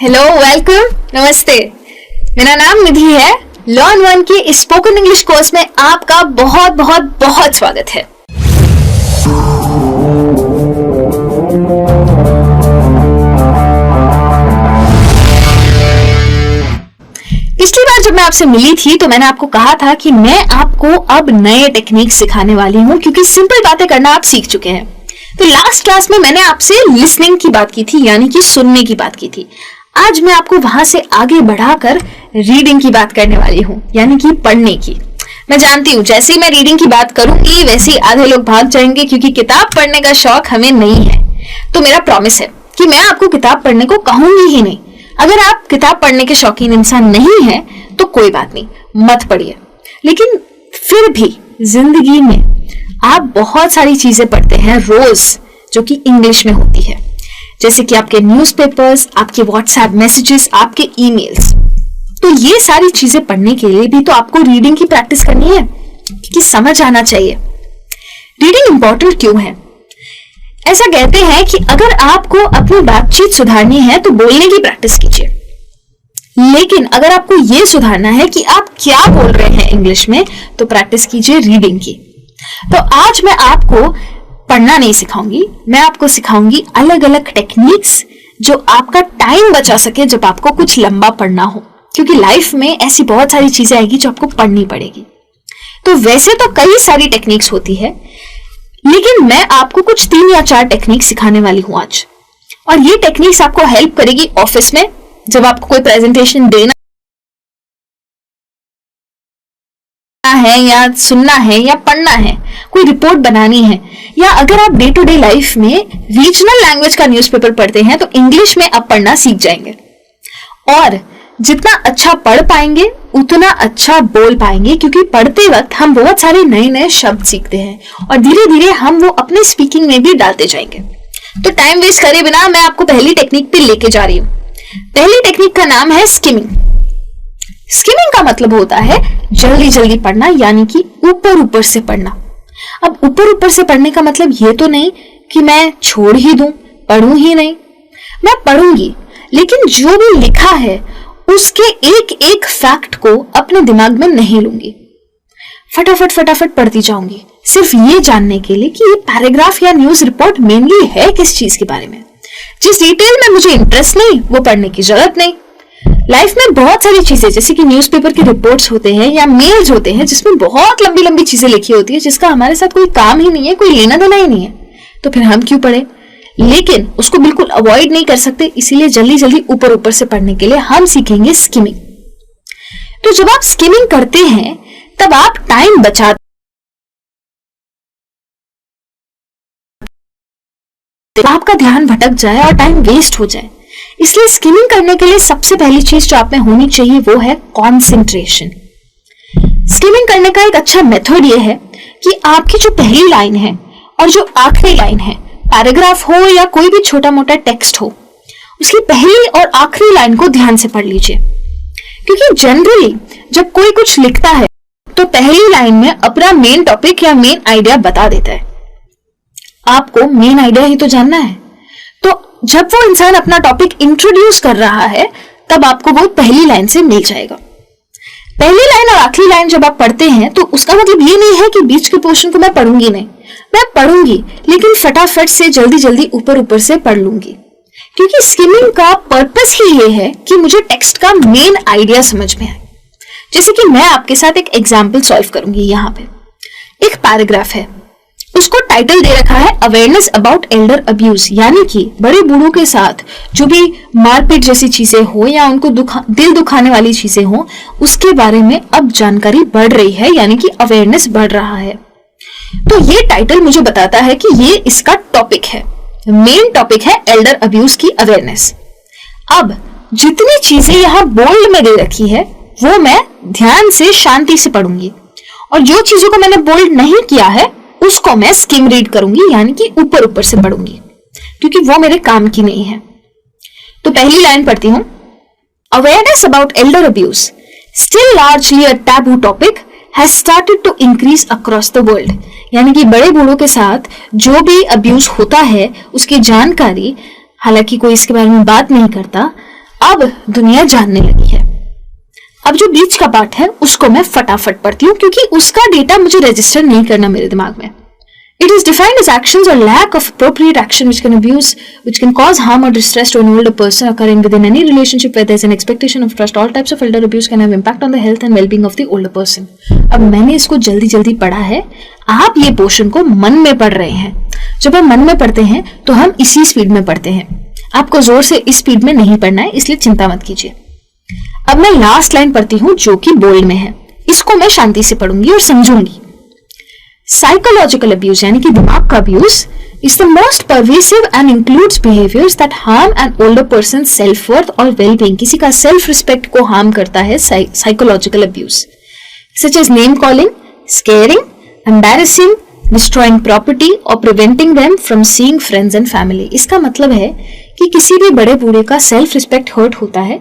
Hello, welcome, नमस्ते। मेरा नाम निधि है। लर्न वन के स्पोकन इंग्लिश कोर्स में आपका बहुत बहुत बहुत स्वागत है। पिछली बार जब मैं आपसे मिली थी तो मैंने आपको कहा था कि मैं आपको अब नए टेक्निक सिखाने वाली हूँ, क्योंकि सिंपल बातें करना आप सीख चुके हैं। तो लास्ट क्लास में मैंने आपसे लिसनिंग की बात की थी, यानी कि सुनने की बात की थी। आज मैं आपको वहां से आगे बढ़ाकर रीडिंग की बात करने वाली हूँ, यानी कि पढ़ने की। मैं जानती हूँ जैसे ही मैं रीडिंग की बात करूंगी वैसे ही आधे लोग भाग जाएंगे, क्योंकि किताब पढ़ने का शौक हमें नहीं है। तो मेरा प्रॉमिस है कि मैं आपको किताब पढ़ने को कहूंगी ही नहीं। अगर आप किताब पढ़ने के शौकीन इंसान नहीं है तो कोई बात नहीं, मत पढ़िए। लेकिन फिर भी जिंदगी में आप बहुत सारी चीजें पढ़ते हैं रोज, जो कि इंग्लिश में होती है, जैसे कि आपके न्यूज़पेपर्स, आपके व्हाट्सएप मैसेजेस, आपके ईमेल्स। तो ये सारी चीजें पढ़ने के लिए भी तो आपको रीडिंग की प्रैक्टिस करनी है, क्योंकि समझ आना चाहिए रीडिंग इंपॉर्टेंट क्यों है। ऐसा कहते हैं कि अगर आपको अपनी बातचीत सुधारनी है तो बोलने की प्रैक्टिस कीजिए, लेकिन अगर आपको यह सुधारना है कि आप क्या बोल रहे हैं इंग्लिश में, तो प्रैक्टिस कीजिए रीडिंग की। तो आज मैं आपको पढ़ना नहीं सिखाऊंगी, मैं आपको सिखाऊंगी अलग अलग टेक्निक्स जो आपका टाइम बचा सके जब आपको कुछ लंबा पढ़ना हो, क्योंकि लाइफ में ऐसी बहुत सारी चीजें आएगी जो आपको पढ़नी पड़ेगी। तो वैसे तो कई सारी टेक्निक्स होती है, लेकिन मैं आपको कुछ 3 या 4 टेक्निक सिखाने वाली हूं आज। और ये टेक्निक्स आपको हेल्प करेगी ऑफिस में, जब आपको कोई प्रेजेंटेशन देना है या सुनना है या पढ़ना है, कोई रिपोर्ट बनानी है, या अगर आप डे टू डे लाइफ में रीजनल लैंग्वेज का न्यूज़पेपर पढ़ते हैं तो इंग्लिश में आप पढ़ना सीख जाएंगे। और जितना अच्छा पढ़ पाएंगे उतना अच्छा बोल पाएंगे, क्योंकि पढ़ते वक्त हम बहुत सारे नए नए शब्द सीखते हैं और धीरे धीरे हम वो अपने स्पीकिंग में भी डालते जाएंगे। तो टाइम वेस्ट करे बिना मैं आपको पहली टेक्निक पे लेके जा रही हूँ। पहली टेक्निक का नाम है स्किमिंग। स्किमिंग का मतलब होता है जल्दी जल्दी पढ़ना, यानी कि ऊपर ऊपर से पढ़ना। अब ऊपर ऊपर से पढ़ने का मतलब ये तो नहीं कि मैं छोड़ ही दूं, पढ़ूं ही नहीं। मैं पढ़ूंगी, लेकिन जो भी लिखा है उसके एक एक फैक्ट को अपने दिमाग में नहीं लूंगी। फटाफट पढ़ती जाऊंगी, सिर्फ ये जानने के लिए कि ये पैराग्राफ या न्यूज रिपोर्ट मेनली है किस चीज के बारे में। जिस डिटेल में मुझे इंटरेस्ट नहीं वो पढ़ने की जरूरत नहीं। लाइफ में बहुत सारी चीजें, जैसे कि न्यूज़पेपर के रिपोर्ट्स होते हैं या मेल्स होते हैं, जिसमें बहुत लंबी लंबी चीजें लिखी होती है, जिसका हमारे साथ कोई काम ही नहीं है, कोई लेना देना ही नहीं है, तो फिर हम क्यों पढ़े। लेकिन उसको बिल्कुल अवॉइड नहीं कर सकते, इसीलिए जल्दी जल्दी ऊपर ऊपर से पढ़ने के लिए हम सीखेंगे स्किमिंग। तो जब आप स्किमिंग करते हैं तब आप टाइम बचाते, आपका ध्यान भटक जाए और टाइम वेस्ट हो जाए। इसलिए स्किमिंग करने के लिए सबसे पहली चीज जो आप में होनी चाहिए वो है कंसंट्रेशन। स्किमिंग करने का एक अच्छा मेथड ये है कि आपकी जो पहली लाइन है और जो आखिरी लाइन है, पैराग्राफ हो या कोई भी छोटा मोटा टेक्स्ट हो, उसकी पहली और आखिरी लाइन को ध्यान से पढ़ लीजिए। क्योंकि जनरली जब कोई कुछ लिखता है तो पहली लाइन में अपना मेन टॉपिक या मेन आइडिया बता देता है। आपको मेन आइडिया ही तो जानना है। तो जब वो इंसान अपना टॉपिक इंट्रोड्यूस कर रहा है तब आपको वो पहली लाइन से मिल जाएगा। पहली लाइन और आखिरी लाइन जब आप पढ़ते हैं तो उसका मतलब ये नहीं है कि बीच के पोर्शन को मैं पढ़ूंगी नहीं, मैं पढ़ूंगी, लेकिन फटाफट से जल्दी जल्दी ऊपर ऊपर से पढ़ लूंगी। क्योंकि स्किमिंग का पर्पस ही ये है कि मुझे टेक्स्ट का मेन आइडिया समझ में आए। जैसे कि मैं आपके साथ एक एग्जाम्पल सॉल्व करूंगी। यहाँ पे एक पैराग्राफ है, उसको टाइटल दे रखा है अवेयरनेस अबाउट एल्डर अब्यूज, यानी कि बड़े बूढ़ों के साथ जो भी मारपीट जैसी चीजें हो या उनको दिल दुखाने वाली चीजें हो, उसके बारे में अब जानकारी बढ़ रही है, यानी कि अवेयरनेस बढ़ रहा है। तो ये टाइटल मुझे बताता है कि ये इसका टॉपिक है, मेन टॉपिक है एल्डर अब्यूज की अवेयरनेस। अब जितनी चीजें यहाँ बोल्ड में दे रखी है वो मैं ध्यान से शांति से पढ़ूंगी, और जो चीजों को मैंने बोल्ड नहीं किया है उसको मैं स्किम रीड करूंगी, यानी कि ऊपर ऊपर से पढ़ूंगी, क्योंकि वो मेरे काम की नहीं है। तो पहली लाइन पढ़ती हूं। Awareness about elder abuse still largely a taboo topic has started to increase across the world, यानी कि बड़े बूढ़ों के साथ जो भी अब्यूज होता है उसकी जानकारी, हालांकि कोई इसके बारे में बात नहीं करता, अब दुनिया जानने लगी है। अब जो बीच का पार्ट है उसको मैं फटाफट पढ़ती हूँ क्योंकि उसका डेटा मुझे रजिस्टर नहीं करना मेरे दिमाग में। It is defined as actions or lack of appropriate action which can cause harm or distress to an older person occurring within any relationship where there is an expectation of trust. All types of elder abuse can have impact on the health and well-being of the older person. अब मैंने इसको जल्दी जल्दी पढ़ा है, आप ये portion को मन में पढ़ रहे हैं। जब हम मन में पढ़ते हैं तो हम इसी स्पीड में पढ़ते हैं। आपको जोर से इस स्पीड में नहीं पढ़ना है, इसलिए चिंता मत कीजिए। अब मैं लास्ट लाइन पढ़ती हूँ जो कि बोल्ड में है, इसको मैं शांति से पढ़ूंगी और समझूंगी। साइकोलॉजिकल अब्यूज यानी कि दिमाग का abuse is the most pervasive and includes behaviors that harm an older person's self-worth or well-being. किसी का सेल्फ रिस्पेक्ट को हार्म करता है psychological abuse, such as name calling, scaring, embarrassing, destroying property or preventing them from seeing friends and family. इसका मतलब है कि किसी भी बड़े बूढ़े का सेल्फ रिस्पेक्ट हर्ट होता है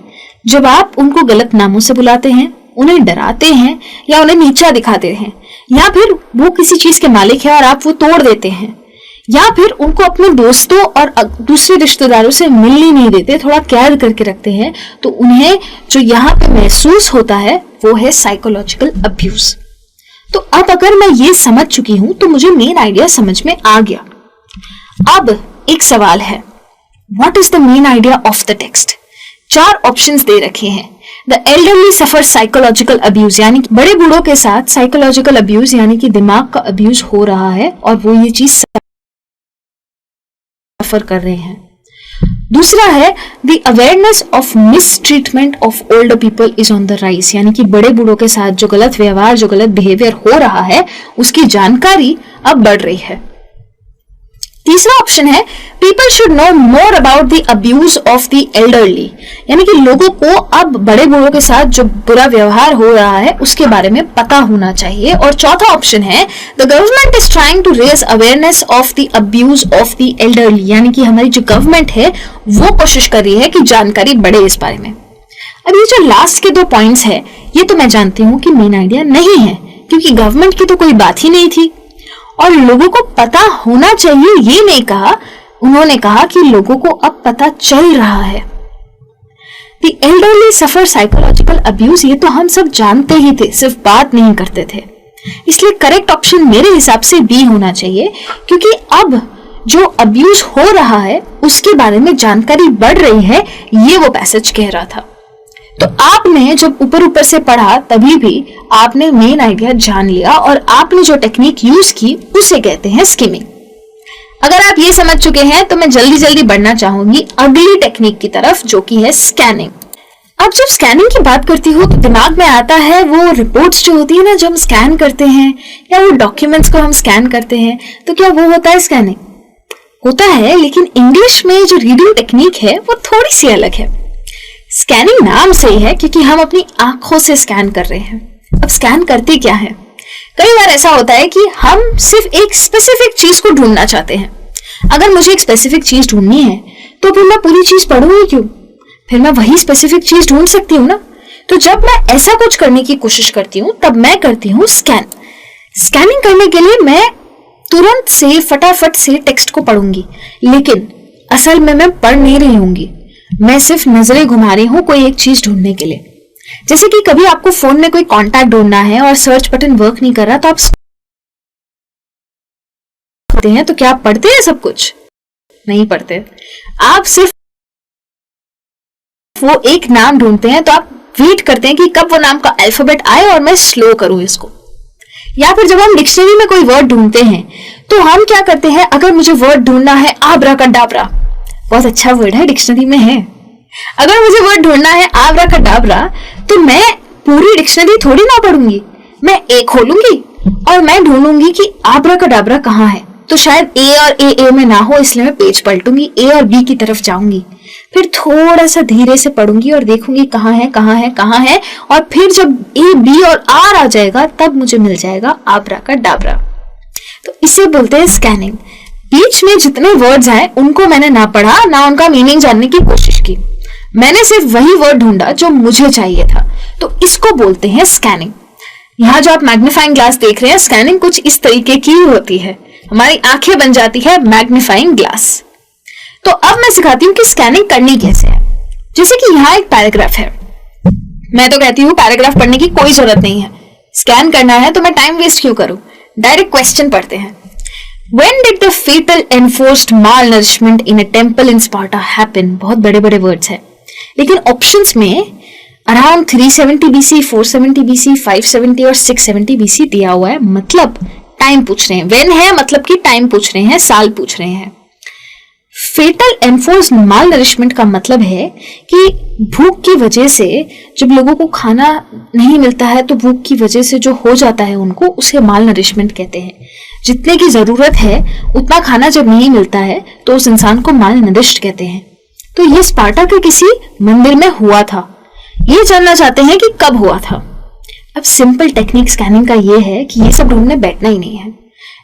जब आप उनको गलत नामों से बुलाते हैं, उन्हें डराते हैं या उन्हें नीचा दिखाते हैं, या फिर वो किसी चीज के मालिक है और आप वो तोड़ देते हैं, या फिर उनको अपने दोस्तों और दूसरे रिश्तेदारों से मिलने नहीं देते, थोड़ा कैद करके रखते हैं, तो उन्हें जो यहाँ पे महसूस होता है वो है साइकोलॉजिकल अब्यूज। तो अब अगर मैं ये समझ चुकी हूं तो मुझे मेन आइडिया समझ में आ गया। अब एक सवाल है, what is the main idea of the text? 4 options दे रखे हैं। The elderly suffer psychological abuse यानी कि बड़े बूढ़ों के साथ साइकोलॉजिकल अब्यूज यानी कि दिमाग का अब्यूज हो रहा है और वो ये चीज सफर कर रहे हैं। दूसरा है the awareness of mistreatment of older people is on the rise यानी कि बड़े बूढ़ों के साथ जो गलत व्यवहार, जो गलत बिहेवियर हो रहा है उसकी जानकारी अब बढ़ रही है। तीसरा ऑप्शन है people should know more about the abuse of the elderly यानी कि लोगों को अब बड़े बूढ़ों के साथ जो बुरा व्यवहार हो रहा है उसके बारे में पता होना चाहिए। और चौथा ऑप्शन है the government is trying to raise awareness of the abuse of the elderly यानी कि हमारी जो गवर्नमेंट है वो कोशिश कर रही है कि जानकारी बढ़े इस बारे में। अब ये जो लास्ट के 2 पॉइंट्स है ये तो मैं जानती हूँ कि मेन आइडिया नहीं है क्योंकि गवर्नमेंट की तो कोई बात ही नहीं थी और लोगों को पता होना चाहिए ये नहीं कहा, उन्होंने कहा कि लोगों को अब पता चल रहा है। The elderly suffer psychological abuse ये तो हम सब जानते ही थे, सिर्फ बात नहीं करते थे। इसलिए करेक्ट ऑप्शन मेरे हिसाब से बी होना चाहिए क्योंकि अब जो अब्यूज हो रहा है उसके बारे में जानकारी बढ़ रही है, ये वो पैसेज कह रहा था। तो आपने जब ऊपर ऊपर से पढ़ा तभी भी आपने मेन आइडिया जान लिया और आपने जो टेक्निक यूज की उसे कहते हैं स्किमिंग। अगर आप ये समझ चुके हैं तो मैं जल्दी जल्दी बढ़ना चाहूंगी अगली टेक्निक की तरफ जो कि है स्कैनिंग। अब जब स्कैनिंग की बात करती हूँ तो दिमाग में आता है वो रिपोर्ट्स जो होती है ना, जब हम स्कैन करते हैं या वो डॉक्यूमेंट्स को हम स्कैन करते हैं तो क्या वो होता है स्कैनिंग? होता है, लेकिन इंग्लिश में जो रीडिंग टेक्निक है वो थोड़ी सी अलग है। स्कैनिंग नाम से ही है क्योंकि हम अपनी आंखों से स्कैन कर रहे हैं। अब स्कैन करते क्या है? कई बार ऐसा होता है कि हम सिर्फ एक स्पेसिफिक चीज को ढूंढना चाहते हैं। अगर मुझे एक स्पेसिफिक चीज ढूंढनी है तो फिर मैं पूरी चीज पढ़ूंगी क्यों? फिर मैं वही स्पेसिफिक चीज ढूंढ सकती हूँ ना। तो जब मैं ऐसा कुछ करने की कोशिश करती हूँ तब मैं करती हूँ स्कैन। स्कैनिंग करने के लिए मैं तुरंत से फटाफट से टेक्स्ट को पढ़ूंगी, लेकिन असल में मैं पढ़ नहीं रही होंगी, मैं सिर्फ नजरें घुमा रही हूँ कोई एक चीज ढूंढने के लिए। जैसे कि कभी आपको फोन में कोई कांटेक्ट ढूंढना है और सर्च बटन वर्क नहीं कर रहा तो आप हैं, तो क्या आप पढ़ते हैं? सब कुछ नहीं पढ़ते, आप सिर्फ वो एक नाम ढूंढते हैं, तो आप वेट करते हैं कि कब वो नाम का अल्फाबेट आए और मैं स्लो करूं इसको। या फिर जब हम डिक्शनरी में कोई वर्ड ढूंढते हैं तो हम क्या करते हैं, अगर मुझे वर्ड ढूंढना है आब्राकडाब्रा, बहुत अच्छा वर्ड है, डिक्शनरी में है, अगर मुझे वर्ड ढूंढना है आब्राकडाब्रा तो मैं पूरी डिक्शनरी थोड़ी ना पढ़ूंगी, मैं एक खोलूंगी और मैं ढूंढूंगी कि आब्राकडाब्रा कहाँ है। तो शायद ए और ए में ना हो, इसलिए मैं पेज पलटूंगी, ए और बी की तरफ जाऊंगी, फिर थोड़ा सा धीरे से पढ़ूंगी और देखूंगी कहाँ है कहाँ है कहाँ है, और फिर जब ए बी और आर आ जाएगा तब मुझे मिल जाएगा आब्राकडाब्रा। तो इसे बोलते हैं स्कैनिंग। बीच में जितने वर्ड्स आए उनको मैंने ना पढ़ा ना उनका मीनिंग जानने की कोशिश की, मैंने सिर्फ वही वर्ड ढूंढा जो मुझे चाहिए था, तो इसको बोलते हैं स्कैनिंग। यहाँ जो आप मैग्नीफाइंग ग्लास देख रहे हैं, स्कैनिंग कुछ इस तरीके की होती है, हमारी आंखें बन जाती है मैग्नीफाइंग ग्लास। तो अब मैं सिखाती हूँ कि स्कैनिंग करनी कैसे है। जैसे कि यहाँ एक पैराग्राफ है, मैं तो कहती हूँ पैराग्राफ पढ़ने की कोई जरूरत नहीं है, स्कैन करना है तो मैं टाइम वेस्ट क्यों करूं, डायरेक्ट क्वेश्चन पढ़ते हैं। When did the fatal enforced malnourishment in a temple in Sparta happen? बहुत बड़े बड़े वर्ड्स हैं, लेकिन ऑप्शंस में अराउंड 370 BC, 470 BC, 570 और 670 BC दिया हुआ है, मतलब टाइम पूछ रहे हैं। वेन है मतलब कि टाइम पूछ रहे हैं, साल पूछ रहे हैं। फेटल एनफोर्स्ड माल नरिशमेंट का मतलब है कि भूख की वजह से जब लोगों को खाना नहीं मिलता है तो भूख की वजह से जो हो जाता है उनको, उसे माल नरिशमेंट कहते हैं। जितने की जरूरत है उतना खाना जब नहीं मिलता है तो उस इंसान को माल नरिश्ड कहते हैं। तो ये स्पार्टा के किसी मंदिर में हुआ था। ये जानना चाहते हैं कि कब हुआ था। अब सिंपल टेक्निक स्कैनिंग का ये है कि ये सब ढूंढने बैठना ही नहीं है।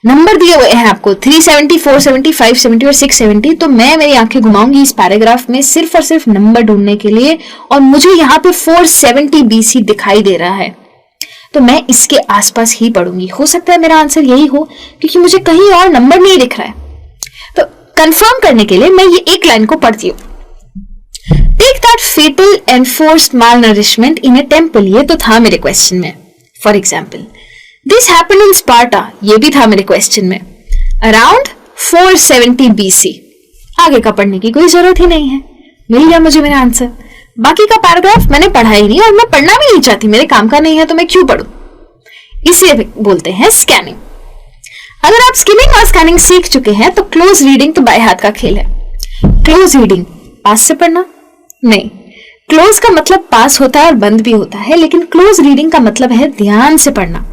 नंबर दिए हुए हैं आपको 370, 470, 570 और 670, तो मैं मेरी आंखें घुमाऊंगी इस पैराग्राफ में सिर्फ और सिर्फ नंबर ढूंढने के लिए, और मुझे यहाँ पे 470 BC दिखाई दे रहा है तो मैं इसके आसपास ही पढ़ूंगी। हो सकता है मेरा आंसर यही हो क्योंकि मुझे कहीं और नंबर नहीं दिख रहा है। तो कंफर्म करने के लिए मैं ये एक लाइन को पढ़ती हूँ। Take that fatal enforced malnourishment in a temple, ये तो था मेरे क्वेश्चन में। For example this happened in Sparta, ये भी था मेरे क्वेश्चन में, अराउंड 470 BC। आगे का पढ़ने की कोई जरूरत ही नहीं है, मिल गया मुझे मेरा आंसर। बाकी का पैराग्राफ मैंने पढ़ा ही नहीं और मैं पढ़ना भी नहीं चाहती, मेरे काम का नहीं है तो मैं क्यों पढ़ूं। इसलिए बोलते हैं स्कैनिंग। अगर आप स्किमिंग और स्कैनिंग सीख चुके हैं तो क्लोज रीडिंग तो बाएं हाथ का खेल है। क्लोज रीडिंग पास से पढ़ना नहीं, क्लोज का मतलब पास होता है और बंद भी होता है, लेकिन क्लोज रीडिंग का मतलब है ध्यान से पढ़ना।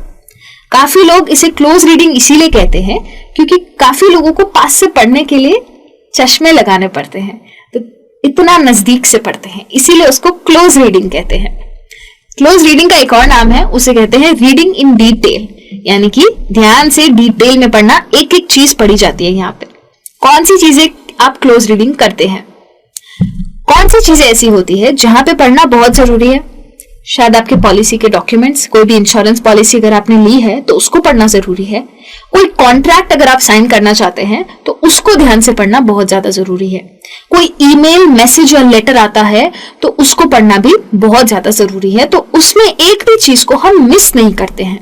काफी लोग इसे क्लोज रीडिंग इसीलिए कहते हैं क्योंकि काफी लोगों को पास से पढ़ने के लिए चश्मे लगाने पड़ते हैं, तो इतना नजदीक से पढ़ते हैं, इसीलिए उसको क्लोज रीडिंग कहते हैं। क्लोज रीडिंग का एक और नाम है, उसे कहते हैं रीडिंग इन डिटेल, यानी कि ध्यान से डिटेल में पढ़ना, एक एक चीज पढ़ी जाती है। यहाँ पे कौन सी चीजें आप क्लोज रीडिंग करते हैं, कौन सी चीजें ऐसी होती है जहां पे पढ़ना बहुत जरूरी है। शायद आपके पॉलिसी के डॉक्यूमेंट्स, कोई भी इंश्योरेंस पॉलिसी अगर आपने ली है तो उसको पढ़ना जरूरी है। कोई कॉन्ट्रैक्ट अगर आप साइन करना चाहते हैं तो उसको ध्यान से पढ़ना बहुत ज्यादा जरूरी है। कोई ईमेल, मैसेज या लेटर आता है तो उसको पढ़ना भी बहुत ज्यादा जरूरी है। तो उसमें एक भी चीज को हम मिस नहीं करते हैं।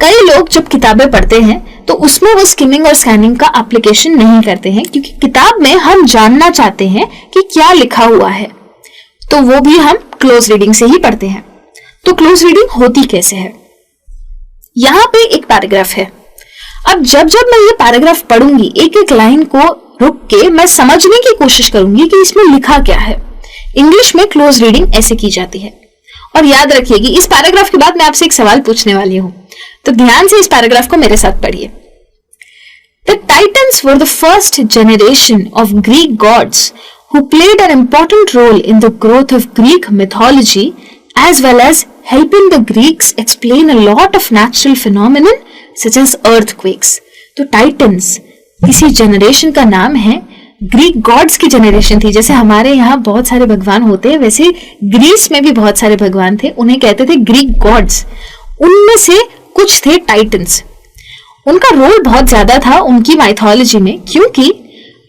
कई लोग जब किताबें पढ़ते हैं तो उसमें वो स्किमिंग और स्कैनिंग का एप्लीकेशन नहीं करते हैं क्योंकि किताब में हम जानना चाहते हैं कि क्या लिखा हुआ है, तो वो भी हम क्लोज रीडिंग से ही पढ़ते हैं। तो क्लोज रीडिंग होती कैसे है, यहां पे एक पैराग्राफ है। अब जब जब मैं ये पैराग्राफ पढ़ूंगी, एक एक लाइन को रुक के मैं समझने की कोशिश करूंगी कि इसमें लिखा क्या है। इंग्लिश में क्लोज रीडिंग ऐसे की जाती है। और याद रखिए कि इस पैराग्राफ के बाद मैं आपसे एक सवाल पूछने वाली हूं, तो ध्यान से इस पैराग्राफ को मेरे साथ पढ़िए। The Titans were the first generation of Greek gods who played an important role in the growth of Greek mythology as well as helping the Greeks explain a lot of natural phenomena such as earthquakes. तो titans किसी generation का नाम है, Greek gods की generation थी। जैसे हमारे यहाँ बहुत सारे भगवान होते हैं, वैसे ग्रीस में भी बहुत सारे भगवान थे, उन्हें कहते थे ग्रीक गॉड्स। उनमें से कुछ थे टाइटन्स। उनका रोल बहुत ज्यादा था उनकी माइथोलॉजी में क्योंकि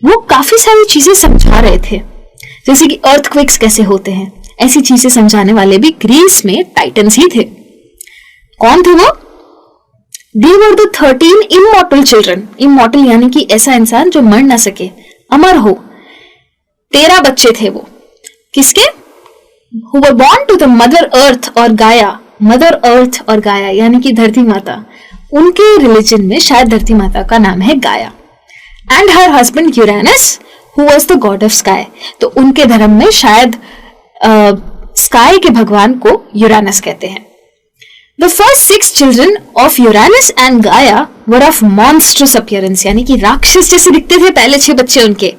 वो काफी सारी चीजें समझा रहे थे, जैसे कि अर्थक्वेक्स कैसे होते हैं, ऐसी चीजें समझाने वाले भी ग्रीस में टाइटन्स ही थे। कौन थे वो? They were the 13 immortal children. Immortal यानी कि ऐसा इंसान जो मर ना सके, अमर हो। 13 बच्चे थे वो। किसके? Who were born to the mother earth और गाया। मदर अर्थ और गाया यानी कि धरती माता। उनके रिलीजन में शायद धरती माता का नाम है गाया। And her husband Uranus who was the God of sky. तो उनके धर्म में शायद स्काई के भगवान को यूरेनस कहते हैं। The first 6 children of Uranus and Gaia were of monstrous appearance, यानी कि राक्षस जैसे दिखते थे पहले 6 बच्चे उनके,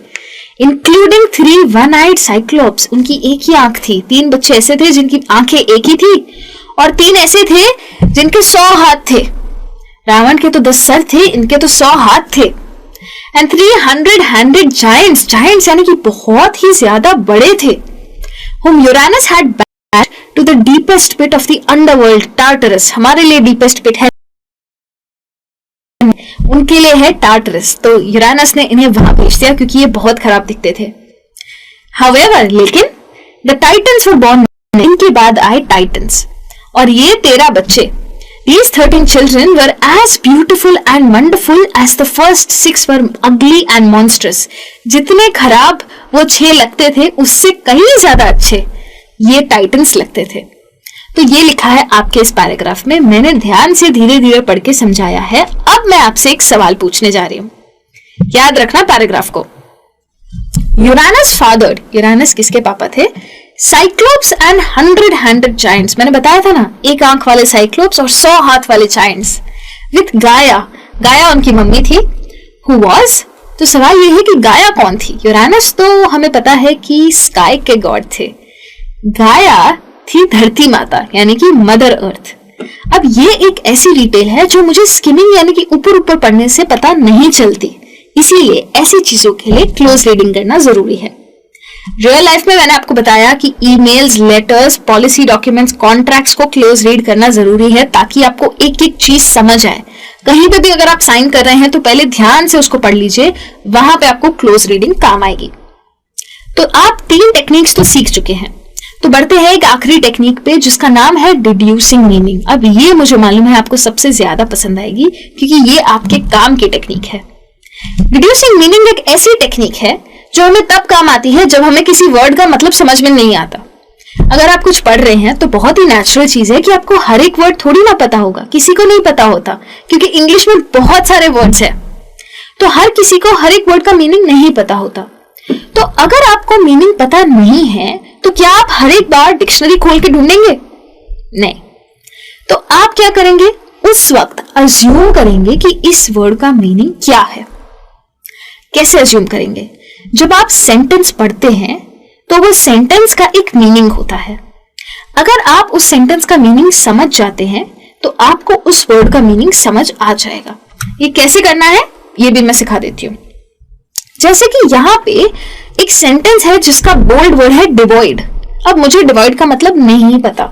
including 3 one-eyed cyclops, उनकी एक ही आंख थी। 3 बच्चे ऐसे थे जिनकी आंखें एक ही थी और 3 ऐसे थे जिनके 100 हाथ थे। रावण के तो 10 सर थे, इनके तो 100 हाथ थे। एंड 300-handed giants, giants यानी कि बहुत ही ज्यादा बड़े थे, whom Uranus had banished to the deepest pit of the underworld, Tartarus। हमारे लिए deepest pit है, उनके लिए है टार्टरस। तो यूरानस ने इन्हें वहां भेज दिया क्योंकि ये बहुत खराब दिखते थे। However, लेकिन द टाइटन्स वर बॉर्न, इनके बाद आए टाइटन्स, और ये 13 बच्चे, these 13 children were as beautiful and wonderful as the first 6 were ugly and monstrous. जितने खराब वो 6 लगते थे उससे कहीं ज्यादा अच्छे ये टाइटन्स लगते थे। तो ये लिखा है आपके इस पैराग्राफ में, मैंने ध्यान से धीरे धीरे पढ़ के समझाया है। अब मैं आपसे एक सवाल पूछने जा रही हूं, याद रखना पैराग्राफ को। यूरानस फादर, यूरानस किसके पापा थे? साइक्लोप्स एंड 100-handed जायंट्स, मैंने बताया था ना, 1 आंख वाले साइक्लोप्स और 100 हाथ वाले जायंट्स, विथ गाया, गाया उनकी मम्मी थी। हु वाज, तो सवाल ये है कि गाया कौन थी? यूरानस तो हमें पता है कि स्काई के गॉड थे, गाया थी धरती माता यानी कि मदर अर्थ। अब ये एक ऐसी डिटेल है जो मुझे स्किमिंग यानी कि ऊपर ऊपर पढ़ने से पता नहीं चलती, इसीलिए ऐसी चीजों के लिए क्लोज रीडिंग करना जरूरी है। रियल लाइफ में मैंने आपको बताया कि emails, letters, policy documents, contracts को क्लोज रीड करना जरूरी है ताकि आपको एक एक चीज समझ आए। कहीं पे भी अगर आप साइन कर रहे हैं तो पहले ध्यान से उसको पढ़ लीजिए, वहां पे आपको क्लोज रीडिंग काम आएगी। तो आप 3 टेक्निक्स तो सीख चुके हैं, तो बढ़ते हैं एक आखिरी टेक्निक पे जिसका नाम है डिड्यूसिंग मीनिंग। अब ये मुझे मालूम है आपको सबसे ज्यादा पसंद आएगी क्योंकि ये आपके काम की टेक्निक है। डिड्यूसिंग मीनिंग एक ऐसी टेक्निक है जो हमें तब काम आती है जब हमें किसी वर्ड का मतलब समझ में नहीं आता। अगर आप कुछ पढ़ रहे हैं तो बहुत ही नेचुरल चीज है कि आपको हर एक वर्ड थोड़ी ना पता होगा, किसी को नहीं पता होता क्योंकि इंग्लिश में बहुत सारे वर्ड्स हैं, तो हर किसी को हर एक वर्ड का मीनिंग नहीं पता होता। तो अगर आपको मीनिंग पता नहीं है तो क्या आप हर एक बार डिक्शनरी खोल के ढूंढेंगे? नहीं। तो आप क्या करेंगे? उस वक्त अज्यूम करेंगे कि इस वर्ड का मीनिंग क्या है। कैसे अज्यूम करेंगे? जब आप सेंटेंस पढ़ते हैं तो वो सेंटेंस का एक मीनिंग होता है। अगर आप उस सेंटेंस का मीनिंग समझ जाते हैं तो आपको उस वर्ड का मीनिंग समझ आ जाएगा। ये कैसे करना है ये भी मैं सिखा देती हूँ। जैसे कि यहाँ पे एक सेंटेंस है जिसका बोल्ड वर्ड है डिवॉइड। अब मुझे डिवॉइड का मतलब नहीं पता,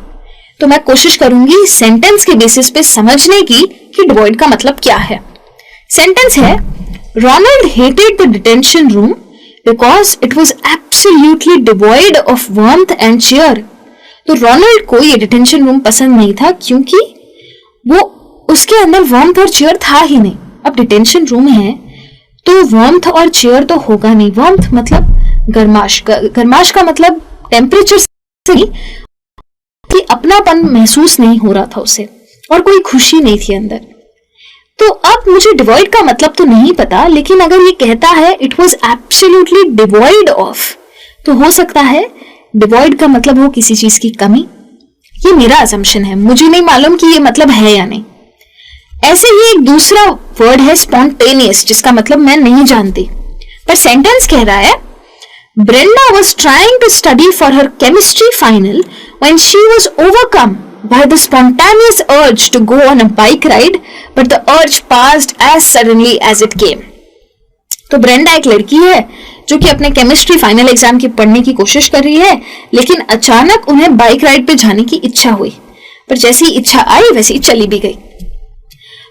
तो मैं कोशिश करूंगी सेंटेंस के बेसिस पे समझने की कि डिवॉइड का मतलब क्या है। सेंटेंस है, Ronald hated the detention room because it was absolutely devoid of warmth and cheer. तो रोनाल्ड को ये डिटेंशन रूम पसंद नहीं था क्योंकि वो उसके अंदर वार्मथ और चीयर था ही नहीं। अब डिटेंशन रूम है तो वार्मथ और चीयर तो होगा नहीं। वार्मथ मतलब गर्माश, गर्माश का मतलब टेम्परेचर से कि अपनापन महसूस नहीं हो रहा था उसे और कोई खुशी नहीं थी अंदर। तो अब मुझे डिवॉइड का मतलब तो नहीं पता, लेकिन अगर ये कहता है it was absolutely devoid of, तो हो सकता है डिवॉइड का मतलब हो किसी चीज की कमी। ये मेरा असम्पशन है, मुझे नहीं मालूम कि ये मतलब है या नहीं। ऐसे ही एक दूसरा वर्ड है स्पॉन्टेनियस, जिसका मतलब मैं नहीं जानती, पर सेंटेंस कह रहा है Brenda was trying to study for her chemistry final when she was overcome by the spontaneous urge to go on a bike ride, but the urge passed as suddenly as it came. तो Brenda एक लड़की है जो कि अपने chemistry final exam की पढ़ने की कोशिश कर रही है, लेकिन अचानक उन्हें बाइक राइड पे जाने की इच्छा हुई, पर जैसी इच्छा आई वैसी चली भी गई।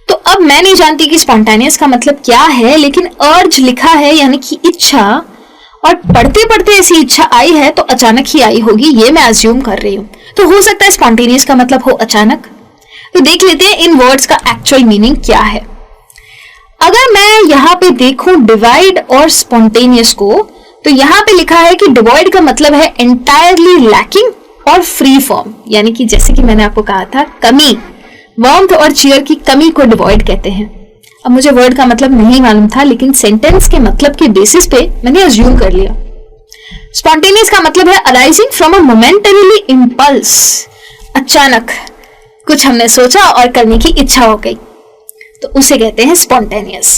तो अब मैं नहीं जानती कि स्पॉन्टेनियस का मतलब क्या है, लेकिन अर्ज लिखा है यानी कि इच्छा, और पढ़ते पढ़ते ऐसी इच्छा आई है तो अचानक ही आई होगी, ये मैं अज्यूम कर रही हूं। तो हो सकता है स्पॉन्टेनियस का मतलब हो अचानक। तो देख लेते हैं इन वर्ड्स का एक्चुअल मीनिंग क्या है। अगर मैं यहाँ पे देखूं डिवाइड और स्पॉन्टेनियस को, तो यहाँ पे लिखा है कि डिवाइड का मतलब है एंटायरली लैकिंग और फ्री फॉर्म, यानी कि जैसे कि मैंने आपको कहा था कमी, वार्मथ और चीयर की कमी को डिवॉइड कहते हैं। अब मुझे वर्ड का मतलब नहीं मालूम था, लेकिन सेंटेंस के मतलब के बेसिस पे मैंने अज्यूम कर लिया। स्पॉन्टेनियस का मतलब है arising from a momentarily impulse, अचानक कुछ हमने सोचा और करने की इच्छा हो गई, तो उसे कहते हैं स्पॉन्टेनियस।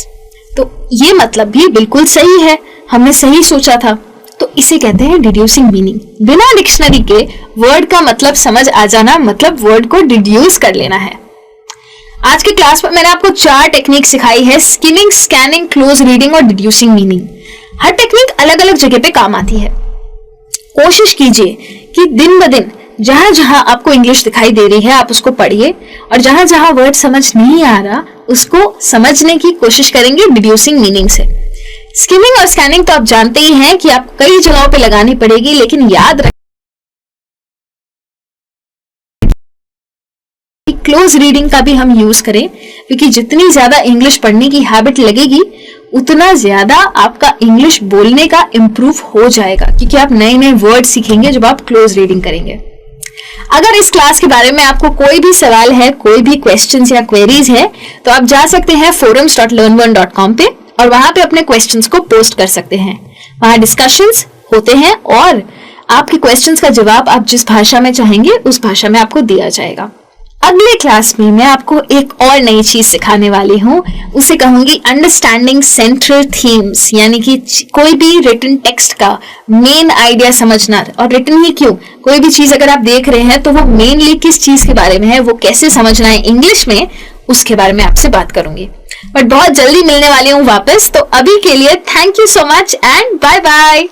तो ये मतलब भी बिल्कुल सही है, हमने सही सोचा था, तो इसे कहते हैं डिड्यूसिंग मीनिंग। बिना डिक्शनरी के वर्ड का मतलब समझ आ जाना मतलब वर्ड को डिड्यूस कर लेना है। आज के क्लास में मैंने आपको 4 टेक्निक सिखाई है, स्किमिंग, स्कैनिंग, क्लोज रीडिंग और डिड्यूसिंग मीनिंग। हर टेक्निक अलग अलग जगह पे काम आती है। कोशिश कीजिए कि दिन ब दिन जहां जहां आपको इंग्लिश दिखाई दे रही है आप उसको पढ़िए, और जहां जहां वर्ड समझ नहीं आ रहा उसको समझने की कोशिश करेंगे डिड्यूसिंग मीनिंग से। स्किमिंग और स्कैनिंग तो आप जानते ही हैं कि आप कई जगहों पे लगानी पड़ेगी, लेकिन याद क्लोज रीडिंग का भी हम यूज करें, क्योंकि जितनी ज्यादा इंग्लिश पढ़ने की हैबिट लगेगी उतना ज्यादा आपका इंग्लिश बोलने का इम्प्रूव हो जाएगा, क्योंकि आप नए नए वर्ड सीखेंगे जब आप क्लोज रीडिंग करेंगे। अगर इस क्लास के बारे में आपको कोई भी सवाल है, कोई भी क्वेश्चंस या क्वेरीज है, तो आप जा सकते हैं forums.learn1.com पे और वहां पे अपने क्वेश्चंस को पोस्ट कर सकते हैं। वहां डिस्कशंस होते हैं और आपके क्वेश्चंस का जवाब आप जिस भाषा में चाहेंगे उस भाषा में आपको दिया जाएगा। अगले क्लास में मैं आपको एक और नई चीज सिखाने वाली हूँ, उसे कहूंगी अंडरस्टैंडिंग सेंट्रल थीम्स, यानी कि कोई भी रिटन टेक्स्ट का मेन आइडिया समझना। और रिटन ही क्यों, कोई भी चीज अगर आप देख रहे हैं तो वो मेनली किस चीज के बारे में है, वो कैसे समझना है इंग्लिश में, उसके बारे में आपसे बात करूंगी। बट बहुत जल्दी मिलने वाली हूँ वापस, तो अभी के लिए thank you so much and bye bye.